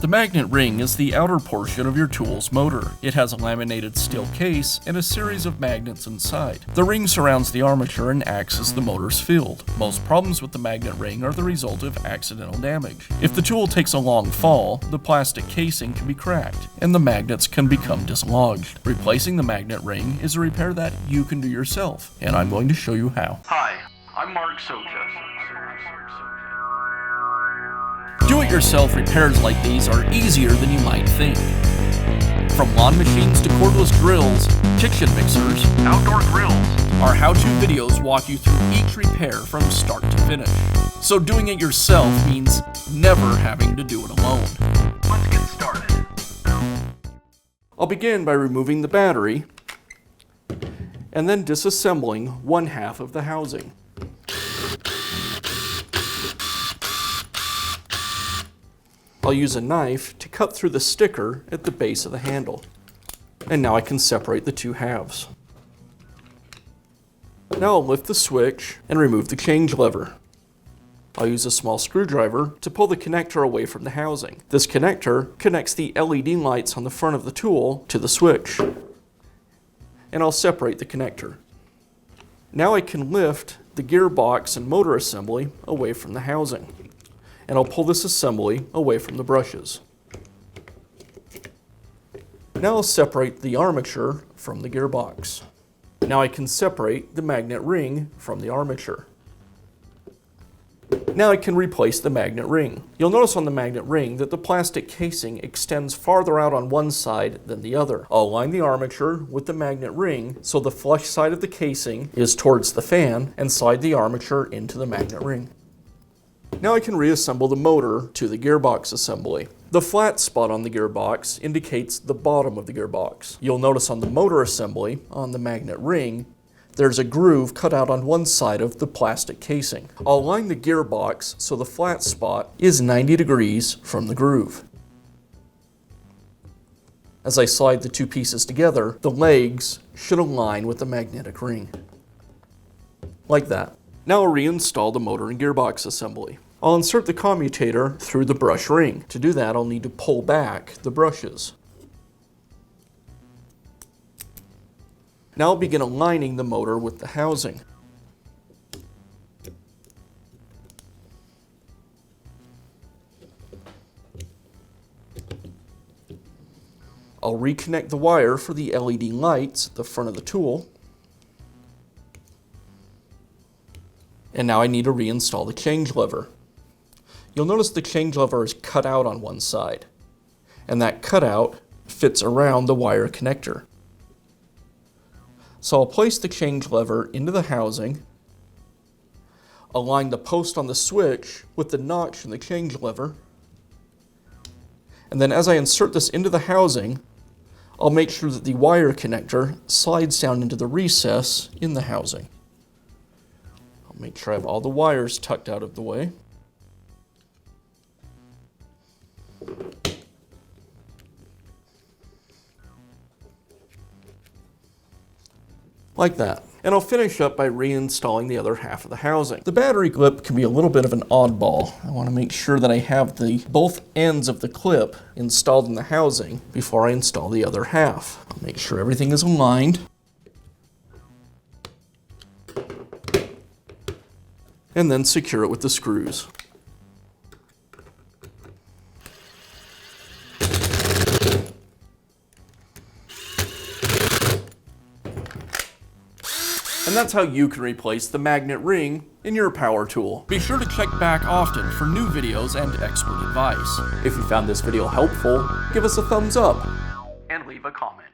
The magnet ring is the outer portion of your tool's motor. It has a laminated steel case and a series of magnets inside. The ring surrounds the armature and acts as the motor's field. Most problems with the magnet ring are the result of accidental damage. If the tool takes a long fall, the plastic casing can be cracked, and the magnets can become dislodged. Replacing the magnet ring is a repair that you can do yourself, and I'm going to show you how. Hi, I'm Mark Socha. Do-it-yourself repairs like these are easier than you might think. From lawn machines to cordless drills, kitchen mixers, Outdoor grills. our how-to videos walk you through each repair from start to finish. So doing it yourself means never having to do it alone. Let's get started. I'll begin by removing the battery and then disassembling one half of the housing. I'll use a knife to cut through the sticker at the base of the handle. And now I can separate the two halves. Now I'll lift the switch and remove the change lever. I'll use a small screwdriver to pull the connector away from the housing. This connector connects the LED lights on the front of the tool to the switch. And I'll separate the connector. Now I can lift the gearbox and motor assembly away from the housing. And I'll pull this assembly away from the brushes. Now I'll separate the armature from the gearbox. Now I can separate the magnet ring from the armature. Now I can replace the magnet ring. You'll notice on the magnet ring that the plastic casing extends farther out on one side than the other. I'll align the armature with the magnet ring so the flush side of the casing is towards the fan and slide the armature into the magnet ring. Now I can reassemble the motor to the gearbox assembly. The flat spot on the gearbox indicates the bottom of the gearbox. You'll notice on the motor assembly, on the magnet ring, there's a groove cut out on one side of the plastic casing. I'll align the gearbox so the flat spot is 90 degrees from the groove. As I slide the two pieces together, the legs should align with the magnetic ring. Like that. Now I'll reinstall the motor and gearbox assembly. I'll insert the commutator through the brush ring. To do that, I'll need to pull back the brushes. Now I'll begin aligning the motor with the housing. I'll reconnect the wire for the LED lights at the front of the tool. And now I need to reinstall the change lever. You'll notice the change lever is cut out on one side, and that cutout fits around the wire connector. So I'll place the change lever into the housing, align the post on the switch with the notch in the change lever, and then as I insert this into the housing, I'll make sure that the wire connector slides down into the recess in the housing. I'll make sure I have all the wires tucked out of the way. Like that. And I'll finish up by reinstalling the other half of the housing. The battery clip can be a little bit of an oddball. I want to make sure that I have both ends of the clip installed in the housing before I install the other half. I'll make sure everything is aligned. And then secure it with the screws. And that's how you can replace the magnet ring in your power tool. Be sure to check back often for new videos and expert advice. If you found this video helpful, give us a thumbs up And leave a comment.